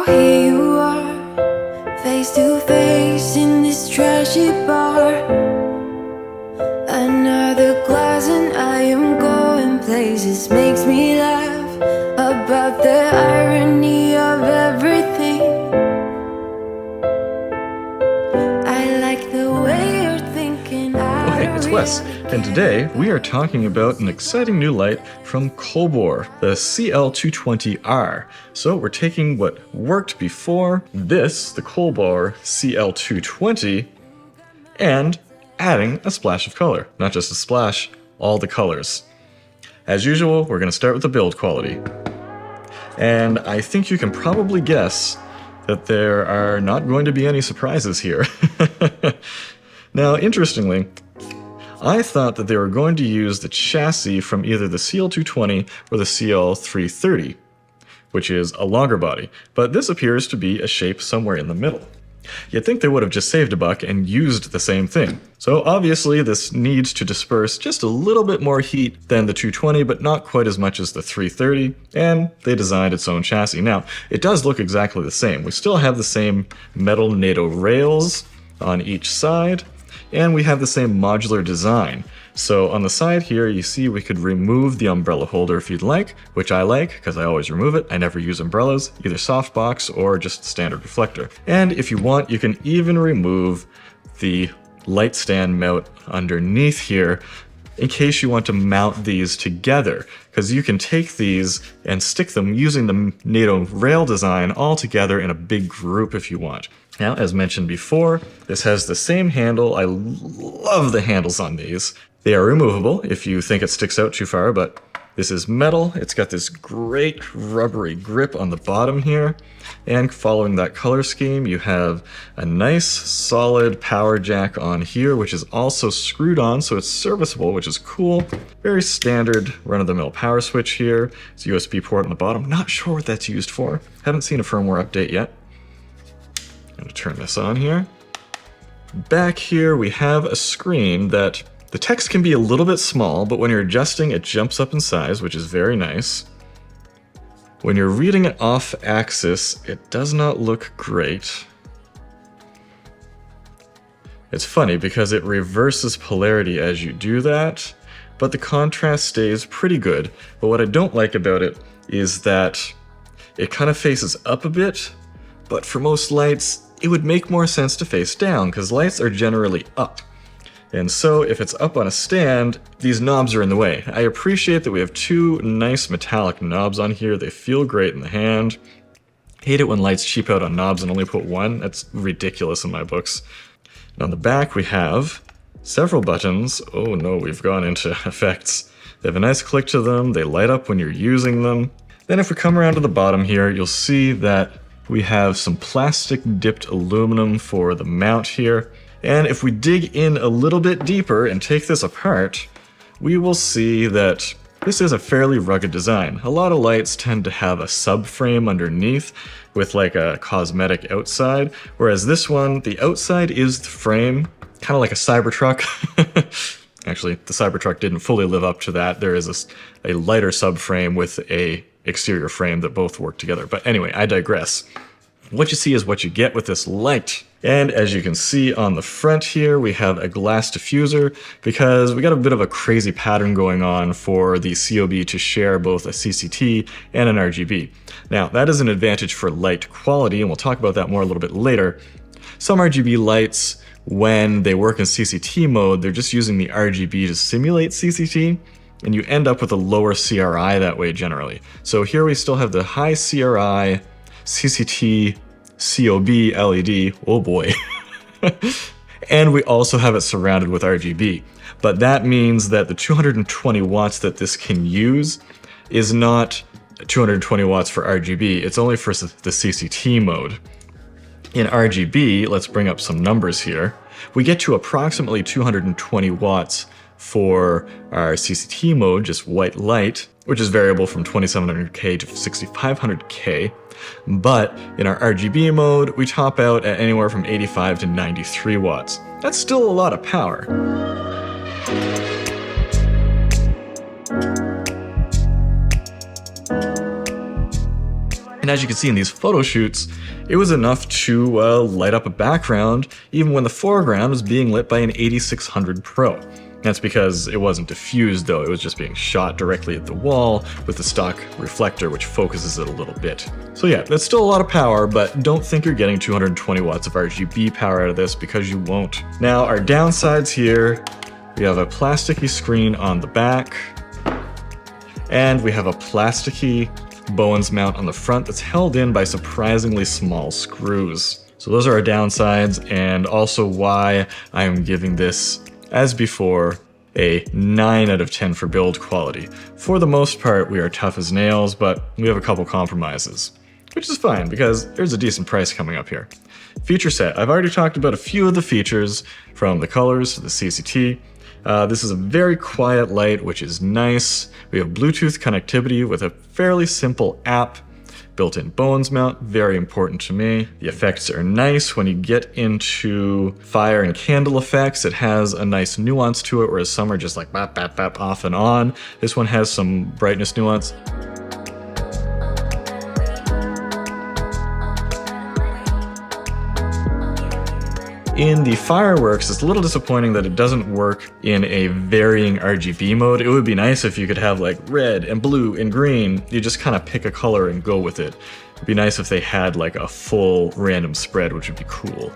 here you are, face to face in this trashy bar. Another glass and I am going places. Makes me laugh about the irony of everything. I like the way you're thinking. Oh hey, it's Wes, and today we are talking about an exciting new light from Colbor, the CL220R. So we're taking what worked before this, the Colbor CL220, and adding a splash of color. Not just a splash, all the colors. As usual, we're going to start with the build quality. And I think you can probably guess that there are not going to be any surprises here. Now, interestingly, I thought that they were going to use the chassis from either the CL220 or the CL330, which is a longer body, but this appears to be a shape somewhere in the middle. You'd think they would have just saved a buck and used the same thing. So obviously this needs to disperse just a little bit more heat than the 220, but not quite as much as the 330, and they designed its own chassis. Now, it does look exactly the same. We still have the same metal NATO rails on each side, and we have the same modular design. So on the side here, you see we could remove the umbrella holder if you'd like, which I like because I always remove it. I never use umbrellas, either softbox or just standard reflector. And if you want, you can even remove the light stand mount underneath here in case you want to mount these together, because you can take these and stick them using the NATO rail design all together in a big group if you want. Now, as mentioned before, this has the same handle. I love the handles on these. They are removable if you think it sticks out too far, but this is metal. It's got this great rubbery grip on the bottom here. And following that color scheme, you have a nice solid power jack on here, which is also screwed on, so it's serviceable, which is cool. Very standard run-of-the-mill power switch here. It's a USB port on the bottom. Not sure what that's used for. Haven't seen a firmware update yet. I'm going to turn this on here. Back here, we have a screen that the text can be a little bit small, but when you're adjusting, it jumps up in size, which is very nice. When you're reading it off axis, it does not look great. It's funny because it reverses polarity as you do that, but the contrast stays pretty good. But what I don't like about it is that it kind of faces up a bit, but for most lights, it would make more sense to face down because lights are generally up. And so if it's up on a stand, these knobs are in the way. I appreciate that we have two nice metallic knobs on here. They feel great in the hand. Hate it when lights cheap out on knobs and only put one. That's ridiculous in my books. And on the back we have several buttons. Oh no, we've gone into effects. They have a nice click to them. They light up when you're using them. Then if we come around to the bottom here, you'll see that we have some plastic dipped aluminum for the mount here. And if we dig in a little bit deeper and take this apart, we will see that this is a fairly rugged design. A lot of lights tend to have a subframe underneath with like a cosmetic outside, whereas this one, the outside is the frame, kind of like a Cybertruck. Actually, the Cybertruck didn't fully live up to that. There is a lighter subframe with a exterior frame that both work together. But anyway, I digress. What you see is what you get with this light. And as you can see on the front here, we have a glass diffuser because we got a bit of a crazy pattern going on for the COB to share both a CCT and an RGB. Now, that is an advantage for light quality, and we'll talk about that more a little bit later. Some RGB lights, when they work in CCT mode, they're just using the RGB to simulate CCT, and you end up with a lower CRI that way generally. So here we still have the high CRI, CCT, COB LED, oh boy. And we also have it surrounded with RGB. But that means that the 220 watts that this can use is not 220 watts for RGB, it's only for the CCT mode. In RGB, let's bring up some numbers here, we get to approximately 220 watts for our CCT mode, just white light, which is variable from 2700K to 6500K. But in our RGB mode, we top out at anywhere from 85 to 93 watts. That's still a lot of power. And as you can see in these photo shoots, it was enough to light up a background even when the foreground was being lit by an 8600 Pro. That's because it wasn't diffused though, it was just being shot directly at the wall with the stock reflector which focuses it a little bit. So yeah, that's still a lot of power, but don't think you're getting 220 watts of RGB power out of this because you won't. Now our downsides here, we have a plasticky screen on the back, and we have a plasticky Bowens mount on the front that's held in by surprisingly small screws. So those are our downsides, and also why I am giving this, as before, a 9 out of 10 for build quality. For the most part, we are tough as nails, but we have a couple compromises, which is fine because there's a decent price coming up here. Feature set. I've already talked about a few of the features, from the colors to the CCT. This is a very quiet light, which is nice. We have Bluetooth connectivity with a fairly simple app. Built-in Bowens mount, very important to me. The effects are nice. When you get into fire and candle effects, it has a nice nuance to it, whereas some are just like bap, bap, bap, off and on. This one has some brightness nuance. In the fireworks, it's a little disappointing that it doesn't work in a varying RGB mode. It would be nice if you could have like red and blue and green. You just kind of pick a color and go with it. It'd be nice if they had like a full random spread, which would be cool.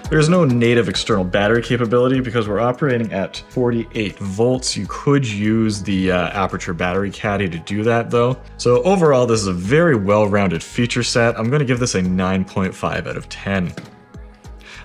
There's no native external battery capability because we're operating at 48 volts. You could use the Aperture battery caddy to do that though. So overall, this is a very well-rounded feature set. I'm going to give this a 9.5 out of 10.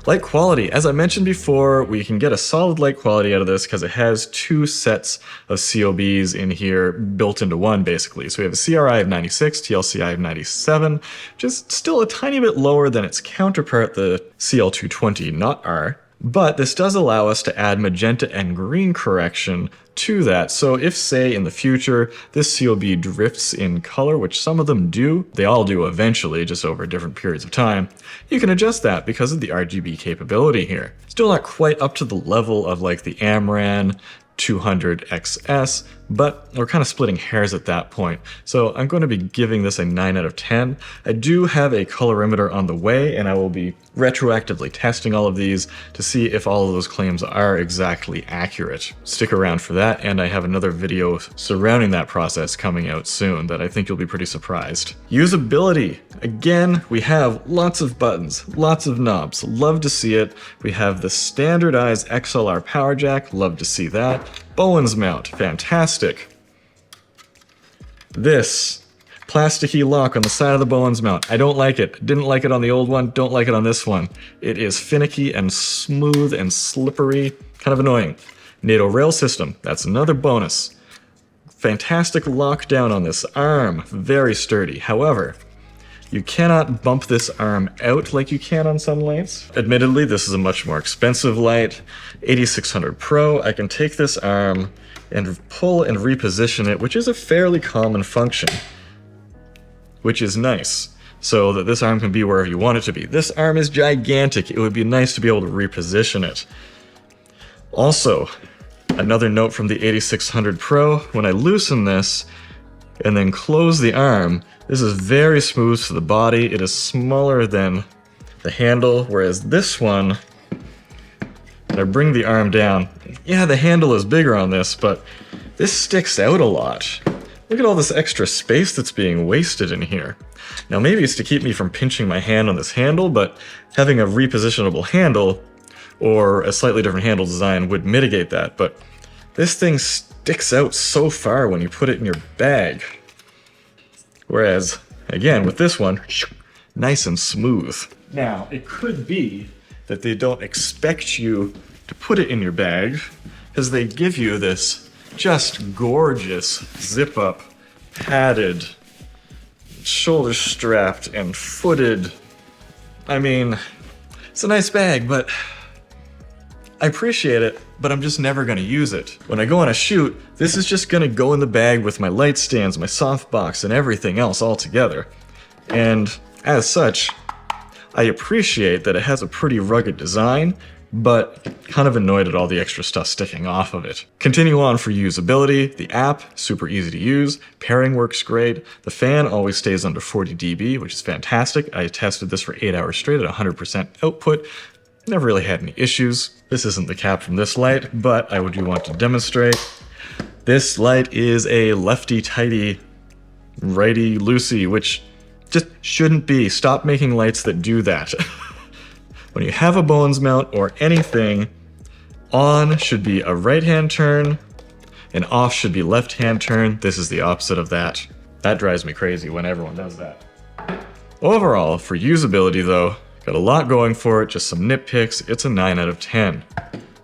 Light quality. As I mentioned before, we can get a solid light quality out of this because it has two sets of COBs in here built into one basically. So we have a CRI of 96, TLCI of 97, which is still a tiny bit lower than its counterpart, the CL220, not R. But this does allow us to add magenta and green correction to that. So if, say, in the future, this COB drifts in color, which some of them do, they all do eventually, just over different periods of time, you can adjust that because of the RGB capability here. Still not quite up to the level of like the Amran 200XS, but we're kind of splitting hairs at that point. So I'm going to be giving this a 9 out of 10. I do have a colorimeter on the way, and I will be retroactively testing all of these to see if all of those claims are exactly accurate. Stick around for that, and I have another video surrounding that process coming out soon that I think you'll be pretty surprised. Usability. Again, we have lots of buttons, lots of knobs. Love to see it. We have the standardized XLR power jack. Love to see that. Bowens mount, fantastic. This plasticky lock on the side of the Bowens mount, I don't like it. Didn't like it on the old one, don't like it on this one. It is finicky and smooth and slippery, kind of annoying. NATO rail system, that's another bonus. Fantastic lockdown on this arm, very sturdy. However, You cannot bump this arm out like you can on some lights. Admittedly, this is a much more expensive light. 8600 Pro, I can take this arm and pull and reposition it, which is a fairly common function, which is nice, so that this arm can be wherever you want it to be. This arm is gigantic. It would be nice to be able to reposition it. Also, another note from the 8600 Pro, when I loosen this and then close the arm, this is very smooth to the body. It is smaller than the handle, whereas this one, when I bring the arm down, yeah, the handle is bigger on this, but this sticks out a lot. Look at all this extra space that's being wasted in here. Now maybe it's to keep me from pinching my hand on this handle, but having a repositionable handle or a slightly different handle design would mitigate that, but this thing sticks out so far when you put it in your bag. Whereas, again, with this one, nice and smooth. Now, it could be that they don't expect you to put it in your bag, because they give you this just gorgeous zip-up, padded, shoulder-strapped, and footed. I mean, it's a nice bag, but I appreciate it, but I'm just never gonna use it. When I go on a shoot, this is just gonna go in the bag with my light stands, my softbox, and everything else all together. And as such, I appreciate that it has a pretty rugged design, but kind of annoyed at all the extra stuff sticking off of it. Continue on for usability. The app, super easy to use. Pairing works great. The fan always stays under 40 dB, which is fantastic. I tested this for 8 hours straight at 100% output. Never really had any issues. This isn't the cap from this light, but I do want to demonstrate. This light is a lefty-tighty, righty-loosey, which just shouldn't be. Stop making lights that do that. When you have a Bowens mount or anything, on should be a right-hand turn, and off should be left-hand turn. This is the opposite of that. That drives me crazy when everyone does that. Overall, for usability though, got a lot going for it, just some nitpicks. It's a 9 out of 10.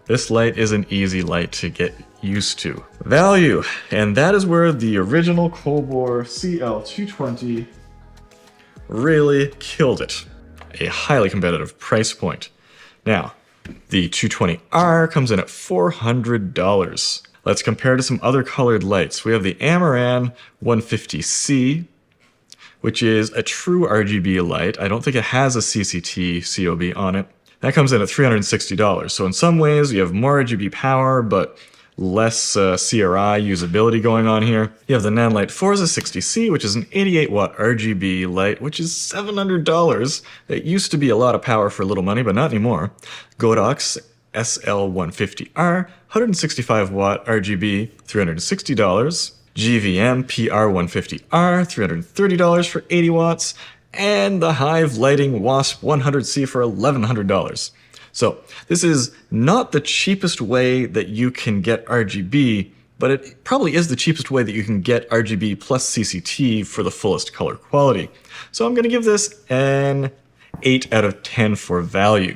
This light is an easy light to get used to. Value, and that is where the original Colbor CL220 really killed it. A highly competitive price point. Now, the 220R comes in at $400. Let's compare to some other colored lights. We have the Amaran 150C, which is a true RGB light. I don't think it has a CCT COB on it. That comes in at $360. So in some ways you have more RGB power, but less CRI usability going on here. You have the Nanlite Forza 60C, which is an 88 watt RGB light, which is $700. It used to be a lot of power for little money, but not anymore. Godox SL150R, 165 watt RGB, $360. GVM PR150R, $330 for 80 watts, and the Hive Lighting Wasp 100C for $1,100. So this is not the cheapest way that you can get RGB, but it probably is the cheapest way that you can get RGB plus CCT for the fullest color quality. So I'm gonna give this an 8 out of 10 for value.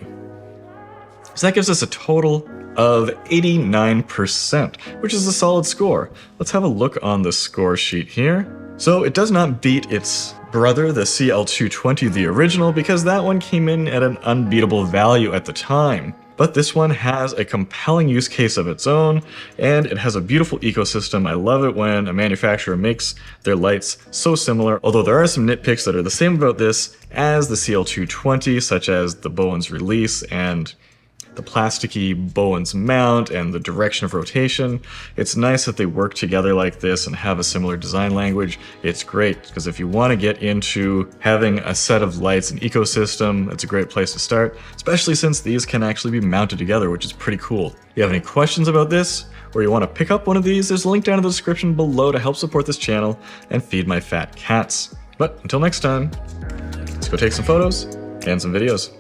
So that gives us a total of 89%, which is a solid score. Let's have a look on the score sheet here. So it does not beat its brother, the CL220, the original, because that one came in at an unbeatable value at the time. But this one has a compelling use case of its own, and it has a beautiful ecosystem. I love it when a manufacturer makes their lights so similar, although there are some nitpicks that are the same about this as the CL220, such as the Bowens release and the plasticky Bowens mount and the direction of rotation. It's nice that they work together like this and have a similar design language. It's great, because if you want to get into having a set of lights and ecosystem, it's a great place to start, especially since these can actually be mounted together, which is pretty cool. If you have any questions about this, or you want to pick up one of these, there's a link down in the description below to help support this channel and feed my fat cats. But until next time, let's go take some photos and some videos.